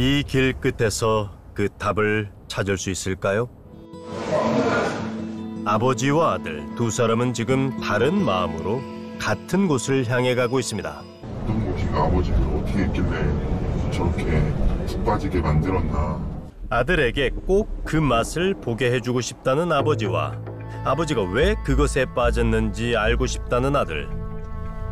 이 길 끝에서 그 답을 찾을 수 있을까요? 아버지와 아들 두 사람은 지금 다른 마음으로 같은 곳을 향해 가고 있습니다. 동무씨가 아버지를 어떻게 했길래 저렇게 푹 빠지게 만들었나. 아들에게 꼭 그 맛을 보게 해주고 싶다는 아버지와 아버지가 왜 그것에 빠졌는지 알고 싶다는 아들.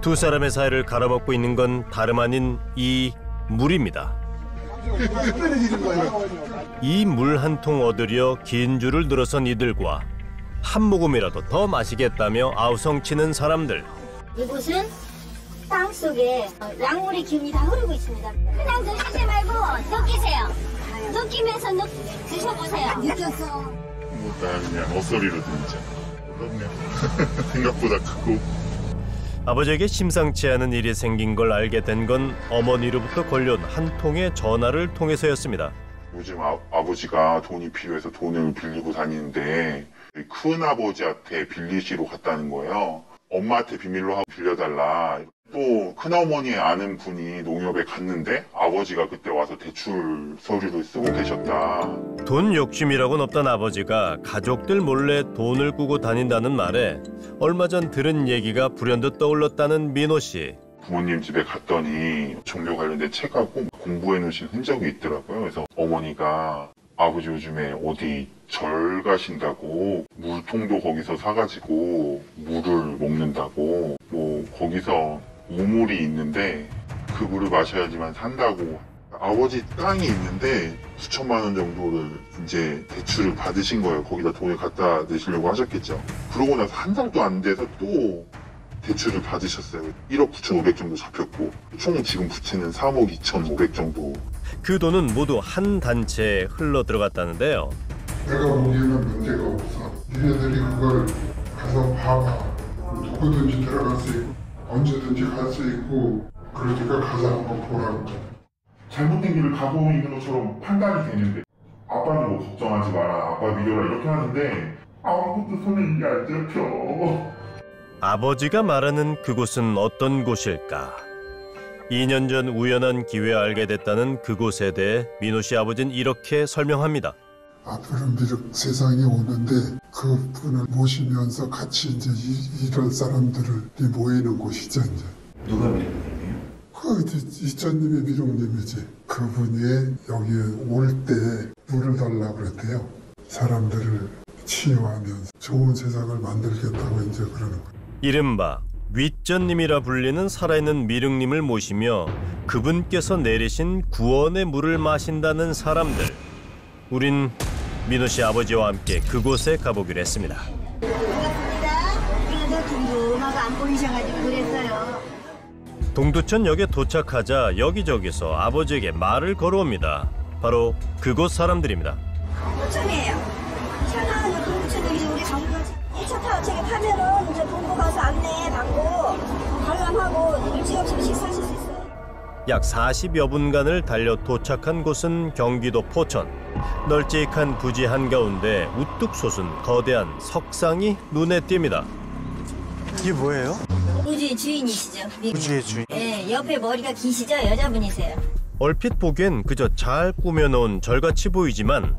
두 사람의 사이를 갈아먹고 있는 건 다름 아닌 이 물입니다. 이 물 한 통 얻으려 긴 줄을 늘어선 이들과 한 모금이라도 더 마시겠다며 아우성치는 사람들. 이곳은 땅 속에 약물의 기운이 다 흐르고 있습니다. 그냥 드시지 말고 느끼세요. 느끼면서 드셔보세요. 느꼈어. 나 그냥 엇소리로 듣자. 그렇네요. 생각보다 크고. 아버지에게 심상치 않은 일이 생긴 걸 알게 된 건 어머니로부터 걸려온 한 통의 전화를 통해서였습니다. 요즘 아버지가 돈이 필요해서 돈을 빌리고 다니는데 큰아버지한테 빌리시러 갔다는 거예요. 엄마한테 비밀로 하고 빌려달라. 또 큰어머니의 아는 분이 농협에 갔는데 아버지가 그때 와서 대출 서류를 쓰고 계셨다. 돈 욕심이라고는 없던 아버지가 가족들 몰래 돈을 꾸고 다닌다는 말에 얼마 전 들은 얘기가 불현듯 떠올랐다는 민호 씨. 부모님 집에 갔더니 종교 관련된 책하고 공부해 놓으신 흔적이 있더라고요. 그래서 어머니가 아버지 요즘에 어디 절 가신다고 물통도 거기서 사가지고 물을 먹는다고, 뭐 거기서 우물이 있는데 그 물을 마셔야지만 산다고. 아버지 땅이 있는데 수천만 원 정도를 이제 대출을 받으신 거예요. 거기다 돈을 갖다 내시려고 하셨겠죠. 그러고 나서 한 달도 안 돼서 또 대출을 받으셨어요. 1억 9,500 정도 잡혔고 총 지금 부채는 3억 2,500 정도. 그 돈은 모두 한 단체에 흘러 들어갔다는데요. 내가 보기에는 문제가 없어. 니네들이 그걸 가서 봐봐. 누구든지 들어갈 수 있고 언제든지 갈 수 있고 그러니까 가서 한번 보라고. 잘못된 길을 가고 있는 것처럼 판단이 되는데 아빠는 뭐 걱정하지 마라, 아빠 믿어라 이렇게 하는데 아무것도 손에 이게 안 잡혀. 아버지가 말하는 그곳은 어떤 곳일까? 2년 전 우연한 기회에 알게 됐다는 그곳에 대해 민호 씨 아버지는 이렇게 설명합니다. 앞으로 미륵 세상이 오는데 그 분을 모시면서 같이 이제 이럴 사람들이 모이는 곳이죠. 이제. 누가 미륵님이에요? 그 이천님이 미륵님이지. 그분이 여기에 올 때 물을 달라고 그랬대요. 사람들을 치유하면서 좋은 세상을 만들겠다고 이제 그러는 거예요. 이른바 윗전님이라 불리는 살아있는 미륵님을 모시며 그분께서 내리신 구원의 물을 마신다는 사람들. 우린 민호 씨 아버지와 함께 그곳에 가보기로 했습니다. 반갑습니다. 그래도 궁금하고 안 보이셔가지고 그랬어요. 동두천역에 도착하자 여기저기서 아버지에게 말을 걸어옵니다. 바로 그곳 사람들입니다. 동두천이에요. 차 타고 동두천역이 우리 정부지. 이 차 타고 저기 타면은 이제 동부 가서 안내 받고 관람하고 일찍 없이 식사하실 수 있어요. 약 40여 분간을 달려 도착한 곳은 경기도 포천. 널찍한 부지 한가운데 우뚝 솟은 거대한 석상이 눈에 띕니다. 이게 뭐예요? 부지 주인이시죠. 부지의 주인. 네, 옆에 머리가 기시죠. 여자분이세요. 얼핏 보기엔 그저 잘 꾸며놓은 절같이 보이지만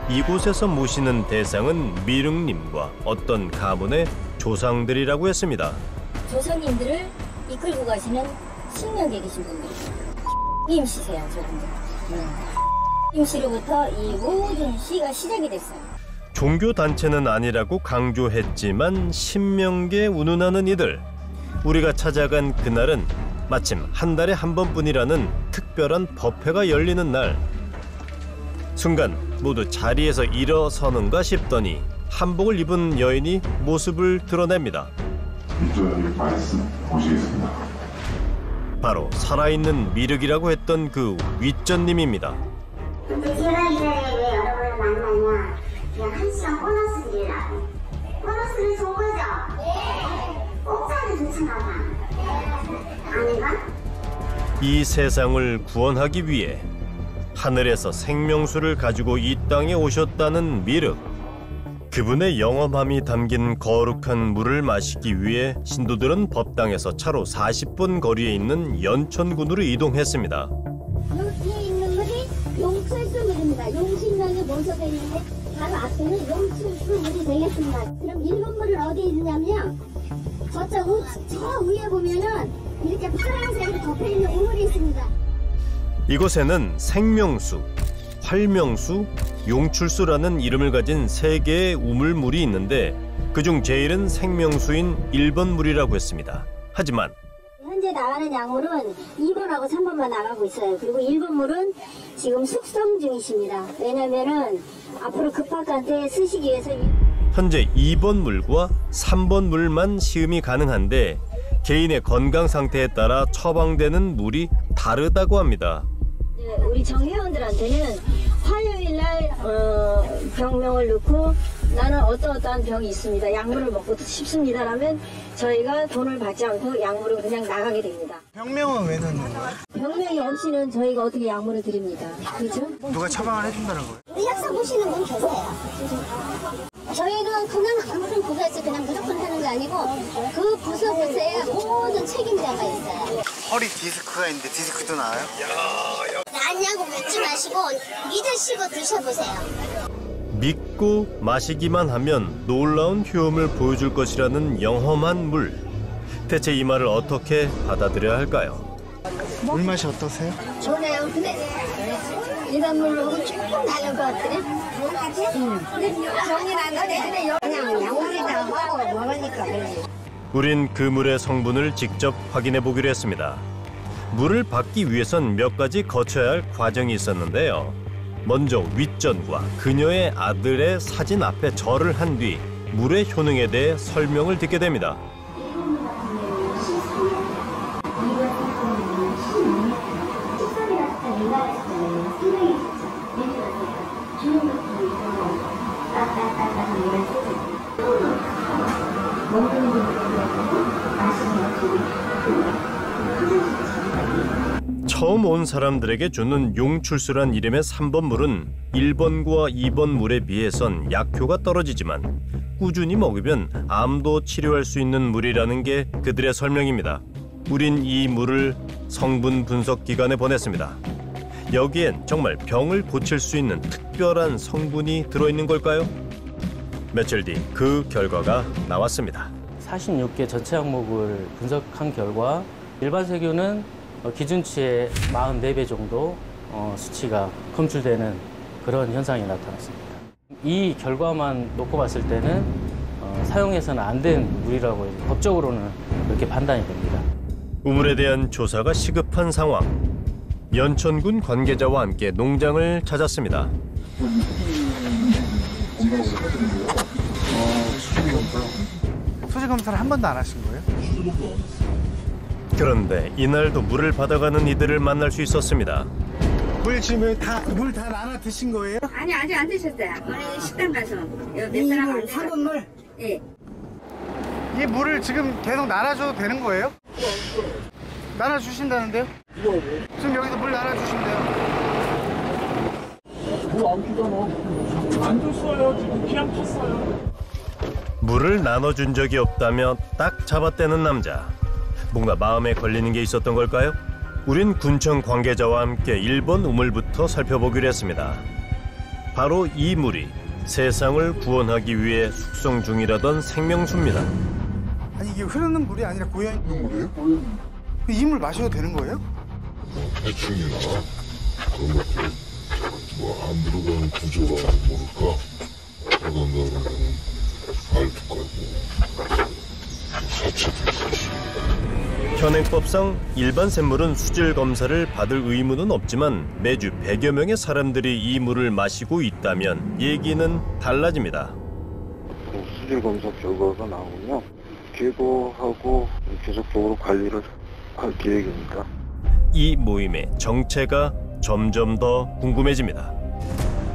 이곳에서 모시는 대상은 미륵님과 어떤 가문의 조상들이라고 했습니다. 조상님들을 이끌고 가시는 신명계 계신 분들이죠. 임씨세요, 저분들. 임씨로부터 이 모든 시가 시작이 됐어요. 종교단체는 아니라고 강조했지만 신명계 운운하는 이들. 우리가 찾아간 그날은 마침 한 달에 한 번뿐이라는 특별한 법회가 열리는 날. 순간 모두 자리에서 일어서는가 싶더니 한복을 입은 여인이 모습을 드러냅니다. 이쪽에 말씀 보시겠습니다. 바로 살아있는 미륵이라고 했던 그 윗전님입니다. 근데 제가 왜 여러분을 만나냐? 그냥 1시간 보너스를 주려고. 보너스를 준 거죠? 네. 공짜로 좋잖아 봐. 아닌가? 이 세상을 구원하기 위해 하늘에서 생명수를 가지고 이 땅에 오셨다는 미륵. 그분의 영험함이 담긴 거룩한 물을 마시기 위해 신도들은 법당에서 차로 40분 거리에 있는 연천군으로 이동했습니다. 여기 있는 것이 앞에는 용출수 물이 되겠습니다. 그럼 1번 물은 어디에 있냐면요. 저 위에 보면은 이렇게 파란색으로 덮여있는 우물이 있습니다. 이곳에는 생명수, 활명수, 용출수라는 이름을 가진 3개의 우물물이 있는데 그중 제일은 생명수인 1번 물이라고 했습니다. 하지만 현재 나가는 약물은 2번하고 3번만 나가고 있어요. 그리고 1번 물은 지금 숙성 중이십니다. 왜냐면은 앞으로 급박한테 쓰시기 위해서 현재 2번 물과 3번 물만 시음이 가능한데 개인의 건강 상태에 따라 처방되는 물이 다르다고 합니다. 우리 정회원들한테는 화요일날 병명을 넣고 나는 어떠한 병이 있습니다. 약물을 먹고 싶습니다라면 저희가 돈을 받지 않고 약물을 그냥 나가게 됩니다. 병명은 왜 넣는 거예요? 병명이 없이는 저희가 어떻게 약물을 드립니다. 그렇죠? 누가 처방을 해준다는 거예요? 우리 약사 보시는 분 계세요. 저희는 그냥 아무런 부서에서 그냥 무조건 하는 게 아니고 그 부서에 모든 책임자가 있어요. 허리 디스크가 있는데 디스크도 나와요? 낫냐고 묻지 마시고 믿으시고 드셔보세요. 믿고 마시기만 하면 놀라운 효험을 보여줄 것이라는 영험한 물. 대체 이 말을 어떻게 받아들여야 할까요? 물 맛이 어떠세요? 좋네요. 근데 일반 물로 조금 다른 것 같으네. 정이 나는데 그냥 약물이나 하고 먹으니까 그러지. 우린 그 물의 성분을 직접 확인해 보기로 했습니다. 물을 받기 위해선 몇 가지 거쳐야 할 과정이 있었는데요. 먼저 윗전과 그녀의 아들의 사진 앞에 절을 한 뒤 물의 효능에 대해 설명을 듣게 됩니다. 처음 온 사람들에게 주는 용출수란 이름의 3번 물은 1번과 2번 물에 비해선 약효가 떨어지지만 꾸준히 먹으면 암도 치료할 수 있는 물이라는 게 그들의 설명입니다. 우린 이 물을 성분 분석 기관에 보냈습니다. 여기엔 정말 병을 고칠 수 있는 특별한 성분이 들어있는 걸까요? 며칠 뒤 그 결과가 나왔습니다. 46개 전체 항목을 분석한 결과 일반 세균은 기준치의 44배 정도 수치가 검출되는 그런 현상이 나타났습니다. 이 결과만 놓고 봤을 때는 사용해서는 안 된 물이라고 법적으로는 그렇게 판단이 됩니다. 우물에 대한 조사가 시급한 상황. 연천군 관계자와 함께 농장을 찾았습니다. 수질 검사를 한 번도 안 하신 거예요? 그런데 이날도 물을 받아가는 이들을 만날 수 있었습니다. 물 지금 물 다 나눠 드신 거예요? 아니 아직 안 드셨어요. 오늘 식당 가서 몇 사람 안 돼서. 3번 물? 예. 이 물을 지금 계속 나눠줘도 되는 거예요? 나눠주신다는데요? 지금 여기서 물 나눠주신대요. 물 안 주잖아. 안 줬어요. 지금 그냥 탔어요. 물을 나눠준 적이 없다며 딱 잡아떼는 남자. 뭔가 마음에 걸리는 게 있었던 걸까요? 우린 군청 관계자와 함께 1번 우물부터 살펴보기로 했습니다. 바로 이 물이 세상을 구원하기 위해 숙성 중이라던 생명수입니다. 아니 이게 흐르는 물이 아니라 고여있는 물이에요? 이 물 마셔도 되는 거예요? 해충이나 그런 것들 안 들어가는 구조가 모를까? 들어간다 그러면 알도 까고 사체도 있으시고. 현행법상 일반 샘물은 수질 검사를 받을 의무는 없지만 매주 100여 명의 사람들이 이 물을 마시고 있다면 얘기는 달라집니다. 수질 검사 결과가 나오면 계고하고 계속적으로 관리를 할 계획입니다. 이 모임의 정체가 점점 더 궁금해집니다.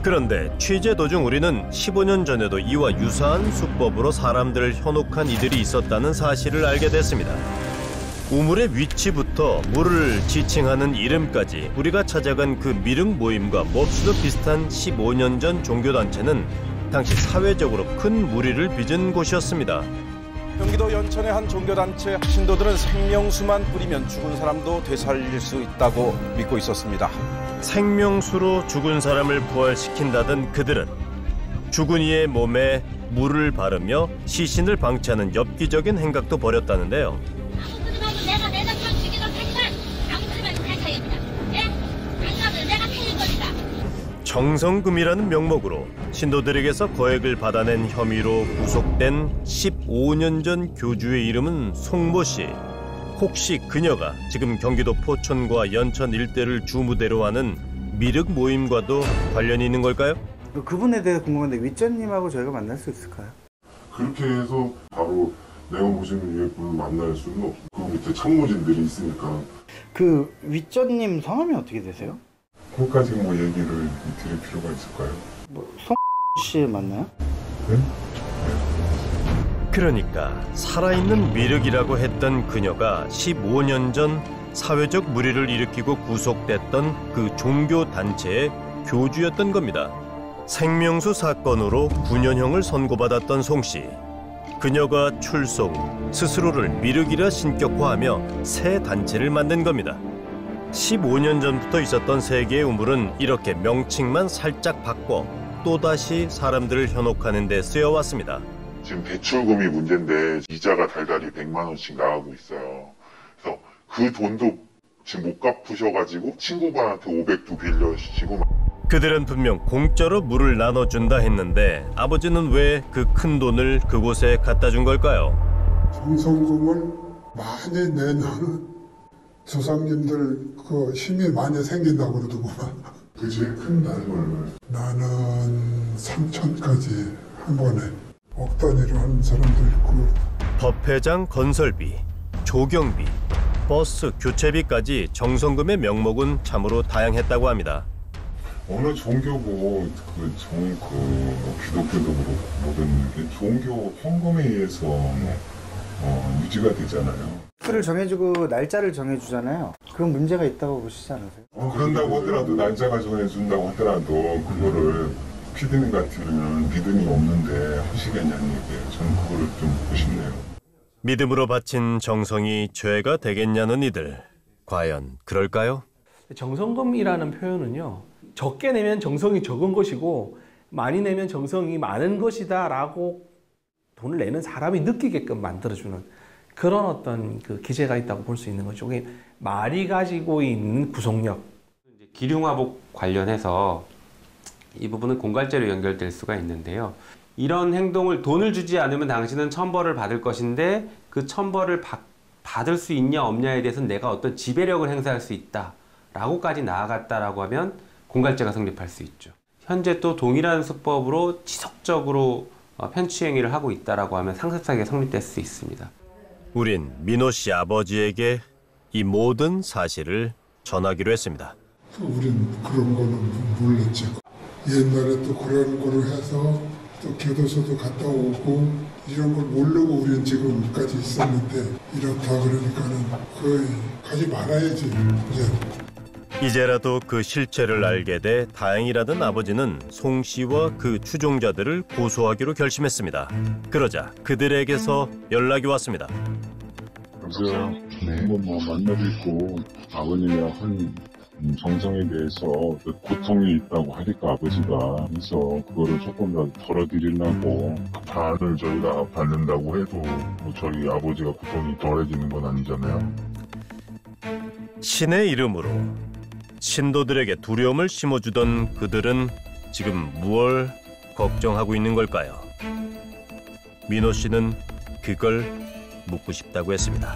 그런데 취재 도중 우리는 15년 전에도 이와 유사한 수법으로 사람들을 현혹한 이들이 있었다는 사실을 알게 됐습니다. 우물의 위치부터 물을 지칭하는 이름까지 우리가 찾아간 그 미륵 모임과 몹시도 비슷한 15년 전 종교단체는 당시 사회적으로 큰 무리를 빚은 곳이었습니다. 경기도 연천의 한 종교단체 신도들은 생명수만 뿌리면 죽은 사람도 되살릴 수 있다고 믿고 있었습니다. 생명수로 죽은 사람을 부활시킨다던 그들은 죽은 이의 몸에 물을 바르며 시신을 방치하는 엽기적인 행각도 벌였다는데요. 내가 내 남편 죽이러 타니까 아무 소리 말고 갈 사이입니다. 예? 안 가면 내가 틀릴 겁니다. 정성금이라는 명목으로 신도들에게서 거액을 받아낸 혐의로 구속된 15년 전 교주의 이름은 송모 씨. 혹시 그녀가 지금 경기도 포천과 연천 일대를 주무대로 하는 미륵 모임과도 관련이 있는 걸까요? 그분에 대해 궁금한데 윗전님하고 저희가 만날 수 있을까요? 그렇게 해서 바로 내가 모시는 위에 분을 만날 수는 없고 그 밑에 참모진들이 있으니까. 그 윗전님 성함이 어떻게 되세요? 그것까지 뭐 얘기를 드릴 필요가 있을까요? 씨 맞나요? 네? 그러니까 살아있는 미륵이라고 했던 그녀가 15년 전 사회적 물의를 일으키고 구속됐던 그 종교단체의 교주였던 겁니다. 생명수 사건으로 9년형을 선고받았던 송 씨. 그녀가 출소 후 스스로를 미륵이라 신격화하며 새 단체를 만든 겁니다. 15년 전부터 있었던 세 개의 우물은 이렇게 명칭만 살짝 바꿔 또다시 사람들을 현혹하는 데 쓰여왔습니다. 지금 대출금이 문제인데 이자가 달달이 100만 원씩 나가고 있어요. 그래서 그 돈도 지금 못 갚으셔가지고 친구분한테 500도 빌려주시고. 그들은 분명 공짜로 물을 나눠준다 했는데 아버지는 왜 그 큰 돈을 그곳에 갖다 준 걸까요? 정성금을 많이 내는 조상님들 그 힘이 많이 생긴다고 그러더구만. 그 제일 큰 단위 얼마예요? 나는 3천까지 한 번에 억 단위로 하는 사람도 있고. 법회장 건설비, 조경비, 버스 교체비까지 정성금의 명목은 참으로 다양했다고 합니다. 어느 종교고 기독교도 그렇고 모든 게 종교 헌금에 의해서 유지가 되잖아요. 표를 정해주고 날짜를 정해주잖아요. 그건 문제가 있다고 보시지 않으세요? 그런다고 하더라도 날짜가 정해준다고 하더라도 그거를 피디님 같으면 믿음이 없는데 하시겠냐는 얘기예요. 저는 그거를 좀 보고 싶네요. 믿음으로 바친 정성이 죄가 되겠냐는 이들. 과연 그럴까요? 정성금이라는 표현은요. 적게 내면 정성이 적은 것이고 많이 내면 정성이 많은 것이다 라고 돈을 내는 사람이 느끼게끔 만들어주는 그런 어떤 그 기제가 있다고 볼 수 있는 거죠. 말이 가지고 있는 구속력. 기륭화복 관련해서 이 부분은 공갈죄로 연결될 수가 있는데요. 이런 행동을 돈을 주지 않으면 당신은 천벌을 받을 것인데 그 천벌을 받을 수 있냐 없냐에 대해서는 내가 어떤 지배력을 행사할 수 있다 라고까지 나아갔다라고 하면 공갈죄가 성립할 수 있죠. 현재 또 동일한 수법으로 지속적으로 편취행위를 하고 있다라고 하면 상습사기가 성립될 수 있습니다. 우린 민호 씨 아버지에게 이 모든 사실을 전하기로 했습니다. 우린 그런 거는 몰랐지. 옛날에 또 그런 거를 해서 또 교도소도 갔다 오고 이런 걸 모르고 우리는 지금까지 있었는데 이렇다 그러니까는 거의 가지 말아야지. 이제라도 그 실체를 알게 돼 다행이라던 아버지는 송 씨와 그 추종자들을 고소하기로 결심했습니다. 그러자 그들에게서 연락이 왔습니다. 여보세요. 네. 한번 만나뵙고 아버님이랑 한 정성에 대해서 고통이 있다고 하니까 아버지가 그래서 그거를 조금 더 덜어드리려고 반을 저희가 받는다고 해도 뭐 저희 아버지가 고통이 덜해지는 건 아니잖아요. 신의 이름으로 신도들에게 두려움을 심어주던 그들은 지금 무엇을 걱정하고 있는 걸까요? 민호 씨는 그걸 묻고 싶다고 했습니다.